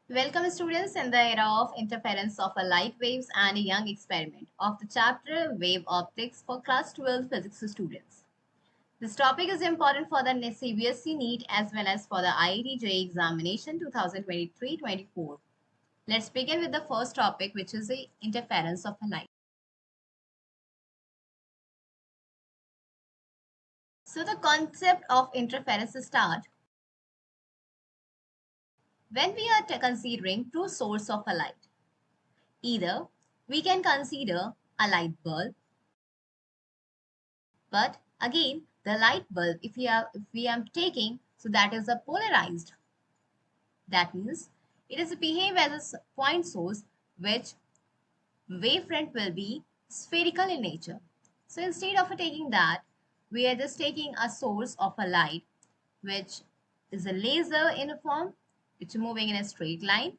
Welcome students in the era of interference of a light waves and a young experiment of the chapter Wave Optics for class 12 physics students. This topic is important for the CBSE NEET as well as for the IIT JEE examination 2023-24. Let's begin with the first topic, which is the interference of a light. So the concept of interference starts when we are considering two sources of a light. Either we can consider a light bulb. But again, the light bulb, if we are taking, so that is a polarized. That means it is behave as a point source which wavefront will be spherical in nature. So instead of taking that, we are just taking a source of a light which is a laser in a form, which is moving in a straight line.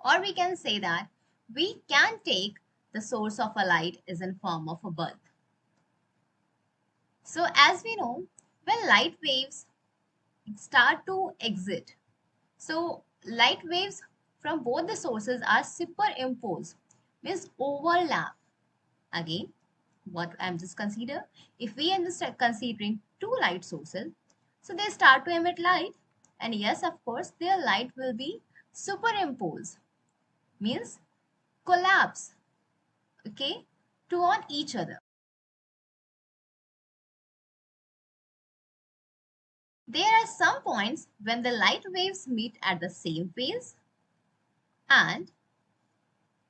Or we can say that we can take the source of a light is in form of a bulb. So as we know, when light waves start to exit, so light waves from both the sources are superimposed, means overlap. Again, what I'm just consider, if we are just considering two light sources, so they start to emit light, and yes, of course, their light will be superimposed, means collapse, okay, to on each other. There are some points when the light waves meet at the same phase and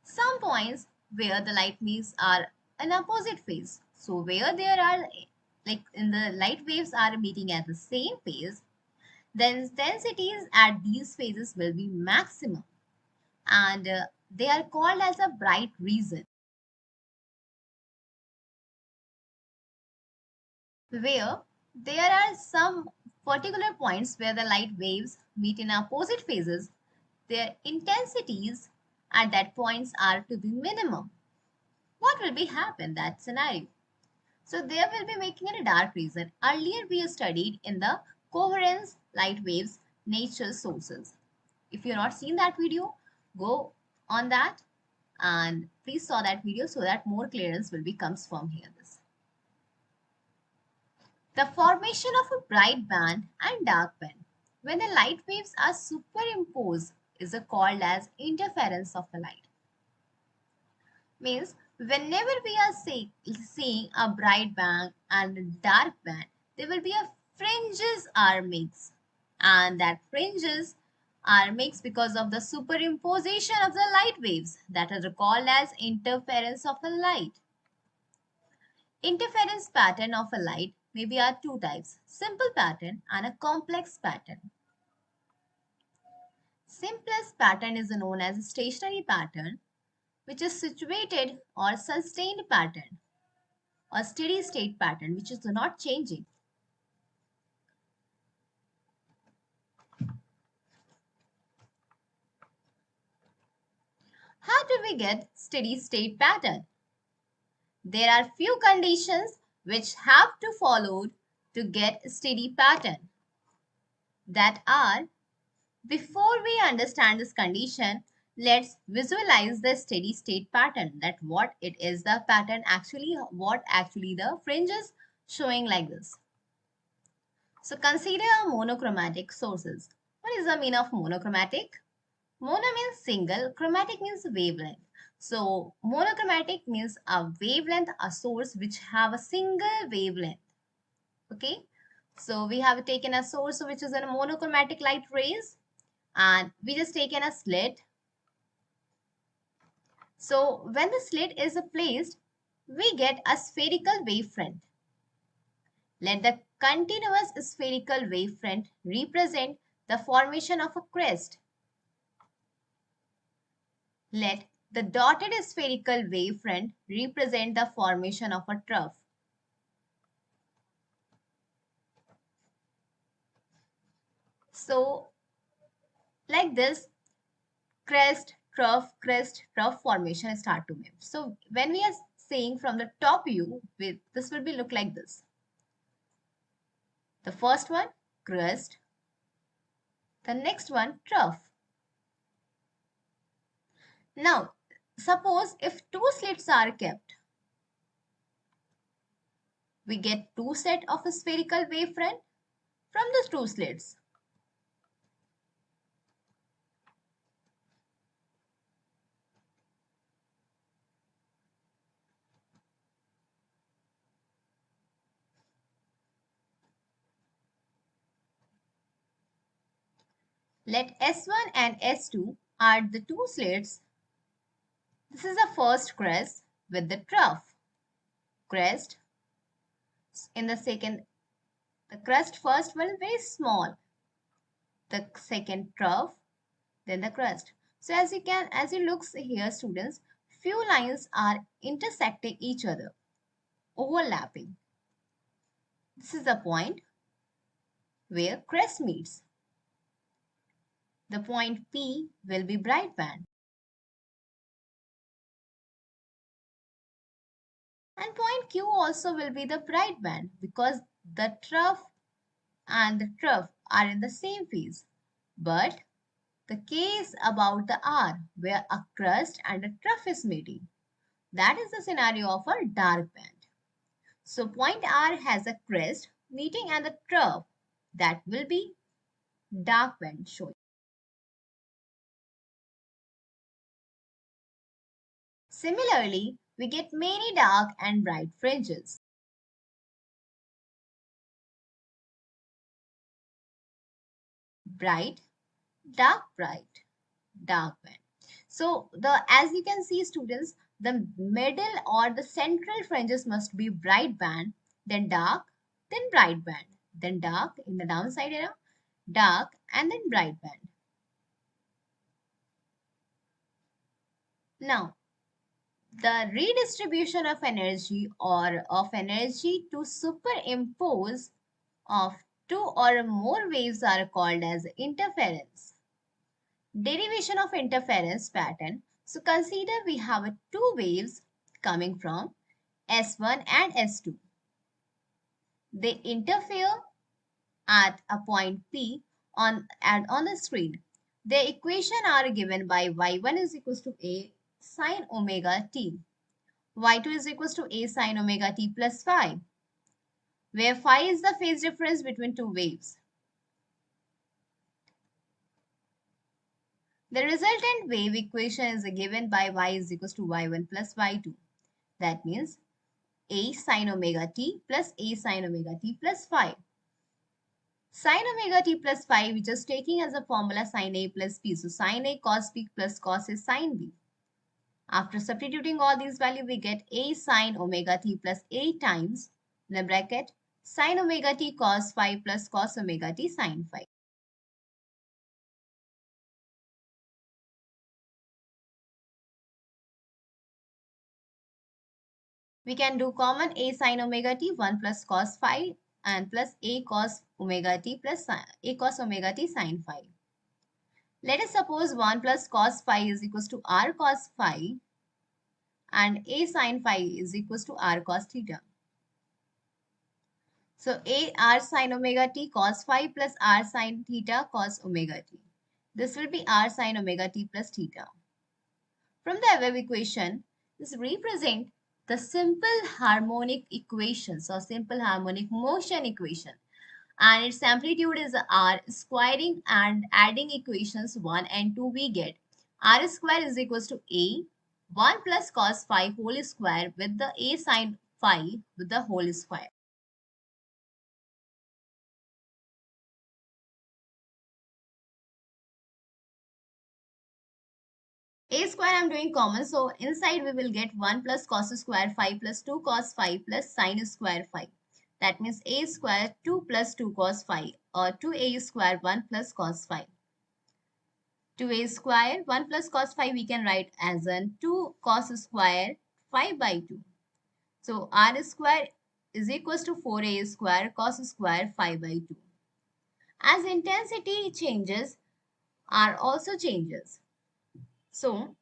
some points where the light waves are in opposite phase. So where there are like in the light waves are meeting at the same phase, then densities at these phases will be maximum and they are called as a bright region where there are some particular points where the light waves meet in opposite phases. Their intensities at that points are to be minimum. What will be happen that scenario? So there will be making in a dark region. Earlier we studied in the coherence light waves nature sources. If you have not seen that video, go on that and please saw that video so that more clearance will be comes from here. This. The formation of a bright band and dark band when the light waves are superimposed is called as interference of the light. Means whenever we are seeing a bright band and a dark band, there will be a fringes are mixed, and that fringes are mixed because of the superimposition of the light waves that is called as interference of a light. Interference pattern of a light may be are two types, simple pattern and a complex pattern. Simplest pattern is known as a stationary pattern, which is situated or sustained pattern or steady state pattern which is not changing. How do we get steady state pattern? There are few conditions which have to follow to get steady pattern. That are, before we understand this condition, let's visualize the steady state pattern, that what it is the pattern actually, what actually the fringes showing like this. So consider monochromatic sources. What is the meaning of monochromatic? Mono means single, chromatic means wavelength. So monochromatic means a wavelength, a source which have a single wavelength. Okay. So we have taken a source which is a monochromatic light rays and we just taken a slit. So when the slit is placed, we get a spherical wavefront. Let the continuous spherical wavefront represent the formation of a crest. Let the dotted spherical wavefront represent the formation of a trough. So, like this, crest, trough formation start to move. So, when we are saying from the top view, this will be look like this. The first one, crest. The next one, trough. Now, suppose if two slits are kept, we get two sets of a spherical wavefront from the two slits. Let S1 and S2 are the two slits. This is the first crest with the trough. Crest in the second, the crest first will be very small. The second trough, then the crest. So as you look here, students, few lines are intersecting each other, overlapping. This is the point where crest meets. The point P will be bright band. And point Q also will be the bright band because the trough and the trough are in the same phase. But the K is about the R where a crest and a trough is meeting. That is the scenario of a dark band. So point R has a crest meeting and the trough. That will be dark band showing. Similarly, we get many dark and bright fringes. Bright, dark, bright, dark band. So as you can see, students, the middle or the central fringes must be bright band, then dark, then bright band, then dark in the downside area, dark, and then bright band. Now, the redistribution of energy or of energy to superimpose of two or more waves are called as interference. Derivation of interference pattern. So consider we have two waves coming from S1 and S2. They interfere at a point P on the screen. Their equation are given by y1 is equals to a sine omega t, y2 is equals to a sine omega t plus phi, where phi is the phase difference between two waves. The resultant wave equation is given by y is equals to y1 plus y2. That means a sine omega t plus a sine omega t plus phi. Sine omega t plus phi, which is taking as a formula sine a plus b. So sine a cos b plus cos a sine b. After substituting all these values, we get a sine omega t plus a times in the bracket sine omega t cos phi plus cos omega t sine phi. We can do common a sine omega t 1 plus cos phi and plus a cos omega t plus a cos omega t sine phi. Let us suppose 1 plus cos phi is equals to r cos phi and a sine phi is equals to r cos theta. So a r sine omega t cos phi plus r sine theta cos omega t. This will be r sine omega t plus theta. From the above equation, this represent the simple harmonic equations or simple harmonic motion equation, and its amplitude is r. Squaring and adding equations 1 and 2, we get r square is equals to a 1 plus cos phi whole square with the a sine phi with the whole square. A square I'm doing common, so inside we will get 1 plus cos square phi plus 2 cos phi plus sine square phi. That means a square 2 plus 2 cos phi or 2a square 1 plus cos phi. 2a square 1 plus cos phi we can write as an 2 cos square phi by 2. So r square is equals to 4a square cos square phi by 2. As intensity changes, r also changes. So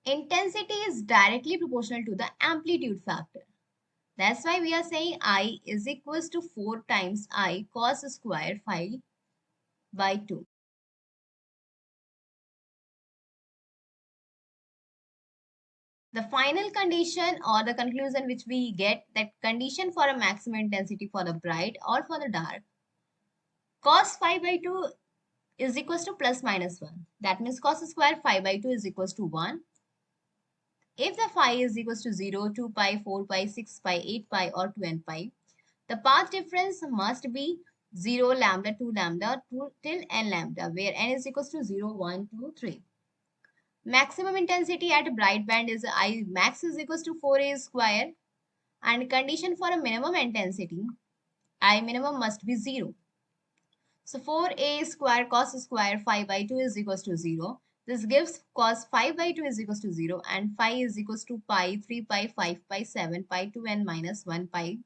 intensity is directly proportional to the amplitude factor. That's why we are saying I is equals to 4 times I cos square phi by 2. The final condition or the conclusion which we get, that condition for a maximum intensity for the bright or for the dark, cos phi by 2 is equals to plus minus 1. That means cos square phi by 2 is equals to 1. If the phi is equals to 0, 2 pi, 4 pi, 6 pi, 8 pi or 2n pi, the path difference must be 0, lambda, 2 lambda till n lambda, where n is equals to 0, 1, 2, 3. Maximum intensity at bright band is I max is equals to 4a square, and condition for a minimum intensity, I minimum must be 0. So 4a square cos square phi by 2 is equals to 0. This gives cos phi by 2 is equals to 0 and phi is equals to pi, 3 pi, 5 pi, 7 pi, 2n minus 1 pi.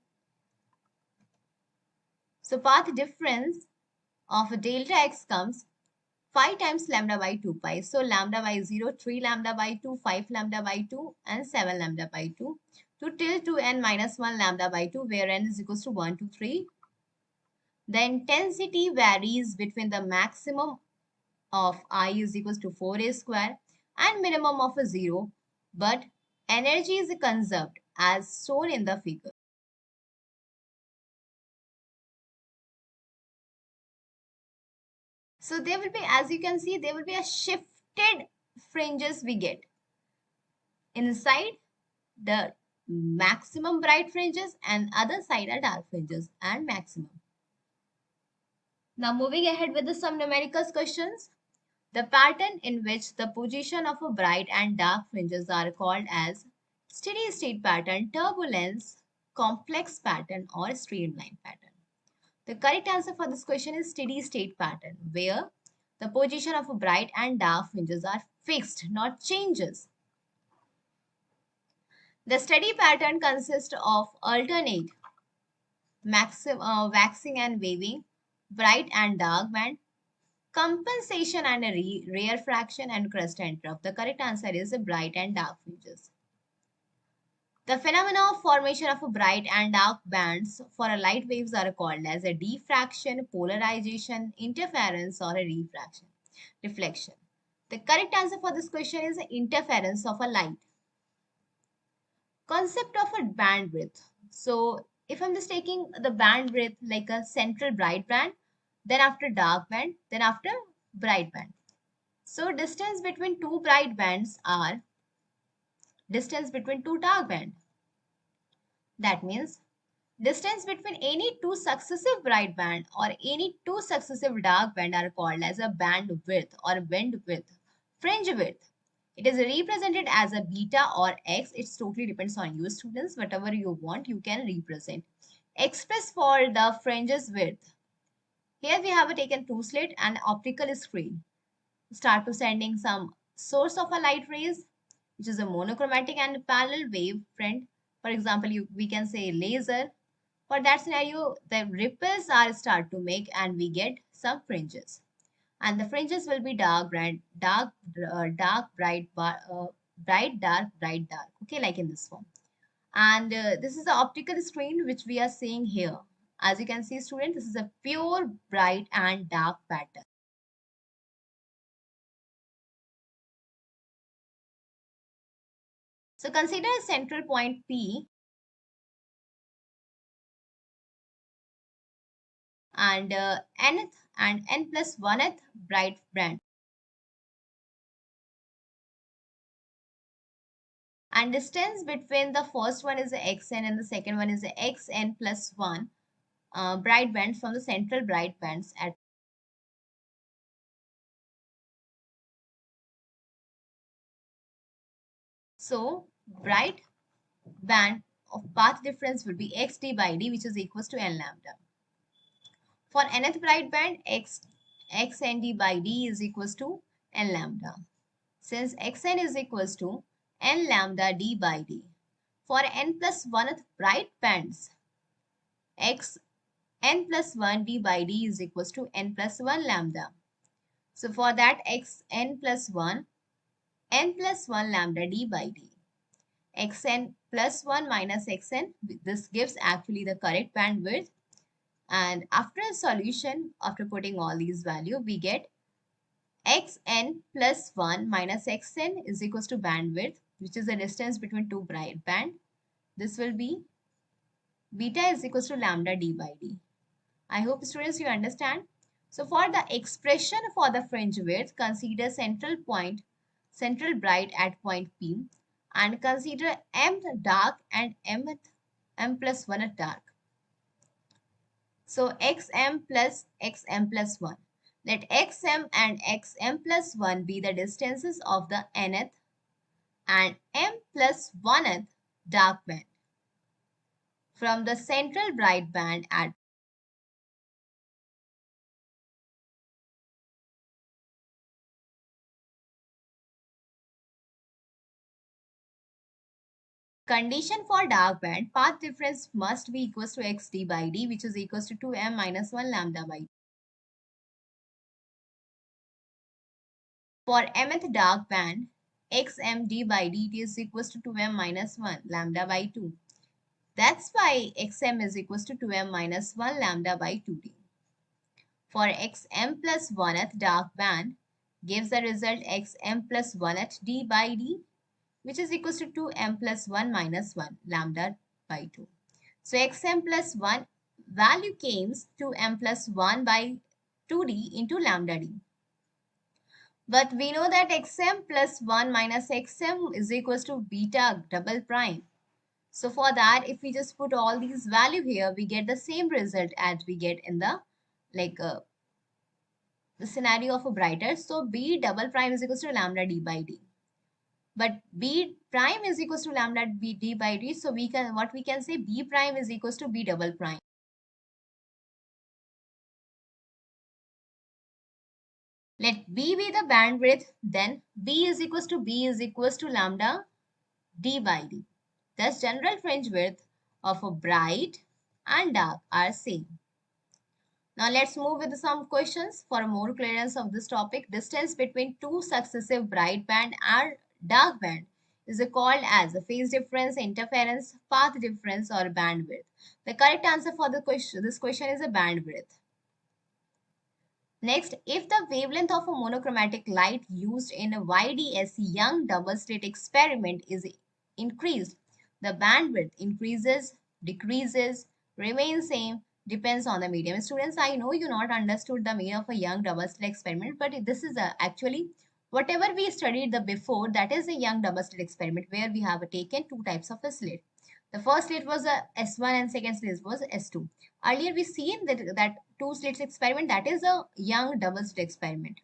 So path difference of delta x comes 5 times lambda by 2 pi. So lambda by 0, 3 lambda by 2, 5 lambda by 2 and 7 lambda by 2 to till 2n minus 1 lambda by 2, where n is equals to 1 to 3. The intensity varies between the maximum of I is equals to 4a square and minimum of a 0, but energy is conserved as shown in the figure. So there will be, as you can see, there will be a shifted fringes we get. Inside the maximum bright fringes and other side are dark fringes and maximum. Now moving ahead with some numerical questions. The pattern in which the position of a bright and dark fringes are called as steady state pattern, turbulence, complex pattern or streamline pattern. The correct answer for this question is steady state pattern, where the position of a bright and dark fringes are fixed, not changes. The steady pattern consists of alternate waxing and waving, bright and dark band, compensation and a rare fraction, and crest and trough. The correct answer is bright and dark fringes. The phenomena of formation of a bright and dark bands for a light waves are called as a diffraction, polarization, interference, or a reflection. The correct answer for this question is interference of a light. Concept of a bandwidth. So if I'm just taking the bandwidth like a central bright band, then after dark band, then after bright band. So distance between two bright bands are distance between two dark bands. That means distance between any two successive bright band or any two successive dark band are called as a band width or band width, fringe width. It is represented as a beta or x. It totally depends on you students. Whatever you want, you can represent. Express for the fringes width. Here we have taken two slit and optical screen. Start to sending some source of a light rays, which is a monochromatic and parallel wave front. For example, we can say laser. For that scenario, the ripples are start to make and we get some fringes. And the fringes will be dark, bright, dark, bright, bright, dark, bright, dark. Okay, like in this form. And this is the optical screen which we are seeing here. As you can see, student, this is a pure bright and dark pattern. So consider a central point P and nth and n plus 1th bright band. And distance between the first one is the xn and the second one is the xn plus 1 bright bands from the central bright bands at. So bright band of path difference will be xd by d, which is equals to n lambda. For nth bright band, xnd by d is equals to n lambda. Since xn is equals to n lambda d by d. For n plus 1th bright bands, n plus 1 d by d is equals to n plus 1 lambda. So for that xn plus 1, n plus 1 lambda d by d. Xn plus 1 minus xn, this gives actually the correct bandwidth. And after a solution, after putting all these values, we get xn plus 1 minus xn is equals to bandwidth which is the distance between two bright band. This will be beta is equals to lambda d by d. I hope students you understand. So for the expression for the fringe width, consider central bright at point P, and consider mth dark and m plus 1 at dark. So xm plus 1. Let xm and xm plus 1 be the distances of the nth and m plus 1th dark band from the central bright band at condition for dark band. Path difference must be equals to xd by d, which is equals to 2m minus 1 lambda by d. For mth dark band, xmd by dt is equals to 2m minus 1 lambda by 2. That's why xm is equals to 2m minus 1 lambda by 2d. For xm plus 1th dark band gives the result xm plus 1th d by d, which is equals to 2m plus 1 minus 1 lambda by 2. So xm plus 1 value comes to m plus 1 by 2d into lambda d. But we know that xm plus 1 minus xm is equals to beta double prime. So for that, if we just put all these value here, we get the same result as we get in the the scenario of a brighter. So b double prime is equals to lambda d by d. But b prime is equals to lambda b d by d. So we can say b prime is equals to b double prime. Let b be the bandwidth, then b is equals to lambda d by d. Thus general fringe width of a bright and dark are same. Now let's move with some questions for more clearance of this topic. Distance between two successive bright band and dark band is called as a phase difference, interference, path difference, or bandwidth. The correct answer for this question is a bandwidth. Next, if the wavelength of a monochromatic light used in a YDSE young double slit experiment is increased, the bandwidth increases, decreases, remains same, depends on the medium. Students, I know you not understood the meaning of a young double slit experiment, but this is actually whatever we studied the before, that is a young double slit experiment where we have taken two types of a slit. The first slit was a S1 and second slit was S2. Earlier we seen that two slits experiment, that is a young double slit experiment.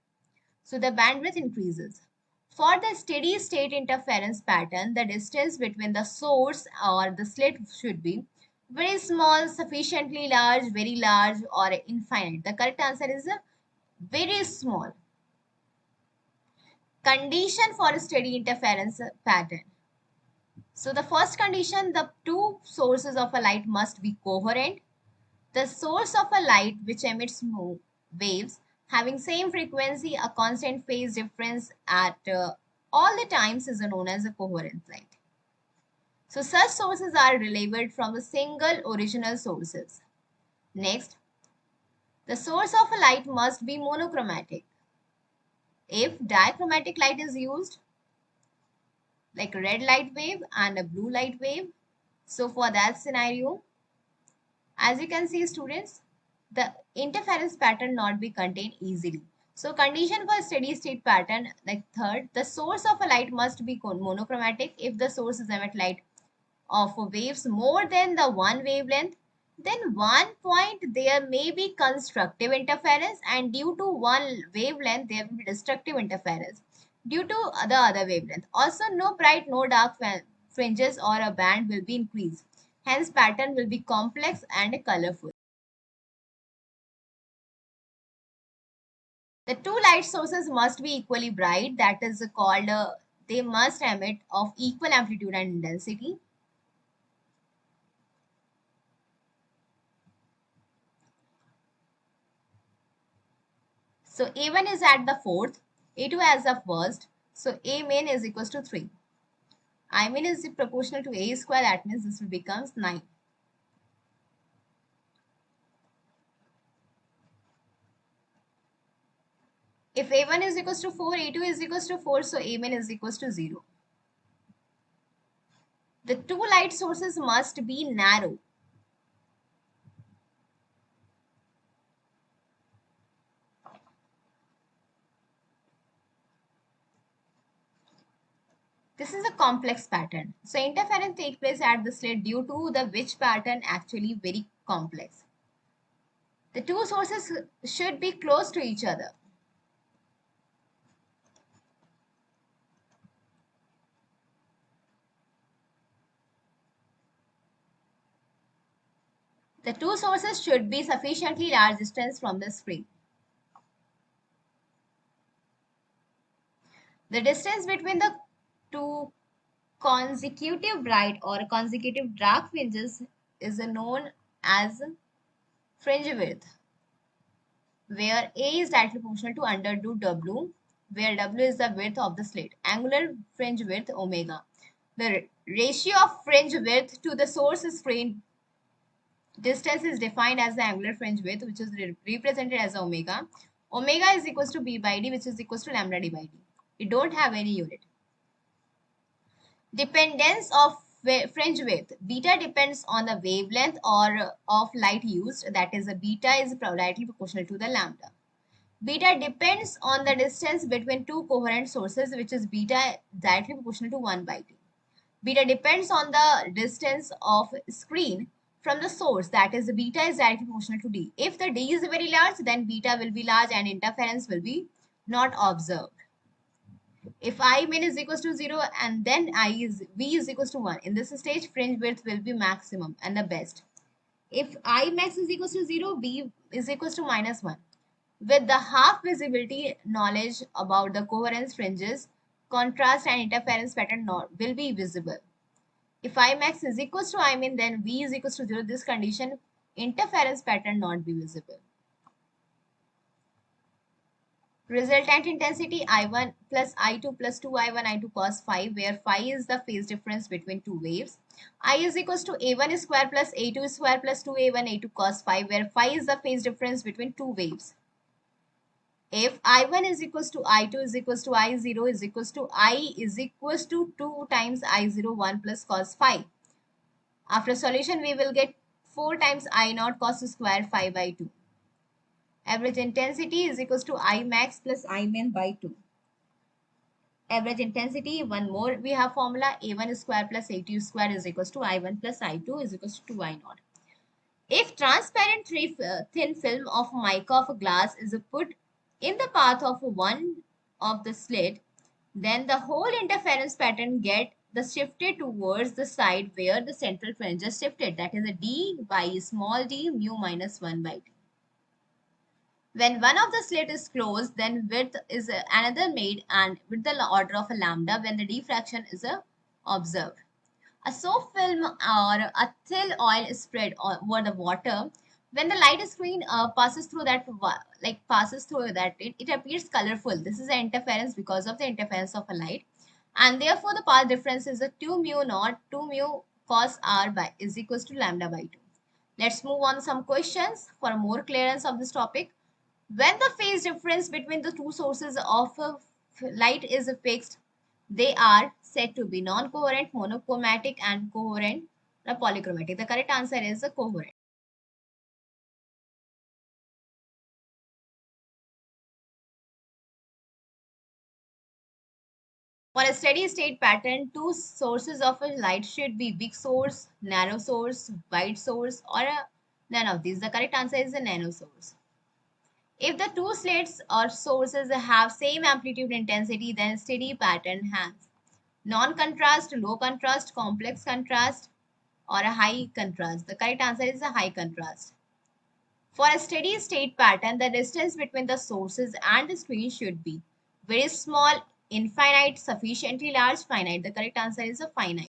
So the bandwidth increases. For the steady state interference pattern, the distance between the source or the slit should be very small, sufficiently large, very large, or infinite. The correct answer is very small. Condition for a steady interference pattern. So the first condition, the two sources of a light must be coherent. The source of a light which emits waves having same frequency, a constant phase difference at all the times is known as a coherent light. So such sources are delivered from a single original sources. Next, the source of a light must be monochromatic. If dichromatic light is used, like a red light wave and a blue light wave, so for that scenario, as you can see students, the interference pattern not be contained easily. So condition for steady state pattern, like third, the source of a light must be monochromatic. If the source is emit light of waves more than the one wavelength, then one point there may be constructive interference, and due to one wavelength there will be destructive interference due to the other wavelength. Also, no bright, no dark fringes or a band will be increased. Hence, pattern will be complex and colorful. The two light sources must be equally bright. That is called, they must emit of equal amplitude and intensity. So A1 is at the fourth, A2 as the first. So A main is equals to 3. I mean is proportional to A square. That means this will becomes 9. If A1 is equals to 4, A2 is equals to 4. So A main is equals to 0. The two light sources must be narrow. This is a complex pattern. So interference takes place at the slit due to the which pattern actually very complex. The two sources should be close to each other. The two sources should be sufficiently large distance from the screen. The distance between the two consecutive bright or consecutive dark fringes is known as fringe width, where A is directly proportional to under root W, where W is the width of the slit. Angular fringe width omega. The ratio of fringe width to the source screen distance is defined as the angular fringe width, which is represented as omega. Omega is equals to B by D, which is equals to lambda D by D. We don't have any unit. Dependence of fringe width. Beta depends on the wavelength or of light used. That is, a beta is directly proportional to the lambda. Beta depends on the distance between two coherent sources, which is beta directly proportional to 1 by 2. Beta depends on the distance of screen from the source, that is, the beta is directly proportional to D. If the D is very large, then beta will be large and interference will be not observed. If I min is equals to 0 and then V is equals to 1, in this stage, fringe width will be maximum and the best. If I max is equals to 0, V is equals to minus 1. With the half visibility knowledge about the coherence fringes, contrast and interference pattern will be visible. If I max is equals to I min, then V is equals to 0. This condition, interference pattern not be visible. Resultant intensity I1 plus I2 plus 2I1 I2 cos phi, where phi is the phase difference between two waves. I is equals to A1 square plus A2 square plus 2A1 A2 cos phi, where phi is the phase difference between two waves. If I1 is equals to I2 is equals to I0 is equals to I is equals to 2 times I0 1 plus cos phi. After solution, we will get 4 times I0 cos square phi by 2. Average intensity is equals to I max plus I min by 2. Average intensity, one more, we have formula A1 square plus A2 square is equals to I1 plus I2 is equals to 2I0. If transparent thin film of mica of glass is put in the path of one of the slit, then the whole interference pattern get the shifted towards the side where the central fringe is shifted. That is a d by small d mu minus 1 by d. When one of the slit is closed, then width is another made and with the order of a lambda when the diffraction is observed. A soap film or a thin oil is spread over the water. When the light screen passes through that, it appears colorful. This is an interference because of the interference of a light, and therefore the path difference is a 2 mu naught 2 mu cos r by is equals to lambda by 2. Let's move on to some questions for more clearance of this topic. When the phase difference between the two sources of light is fixed, they are said to be non-coherent, monochromatic, and coherent or polychromatic. The correct answer is coherent. For a steady state pattern, two sources of a light should be big source, narrow source, wide source, or none of these. The correct answer is a nano source. If the two slits or sources have same amplitude intensity, then steady pattern has non-contrast, low contrast, complex contrast, or a high contrast. The correct answer is a high contrast. For a steady state pattern, the distance between the sources and the screen should be very small, infinite, sufficiently large, finite. The correct answer is a finite.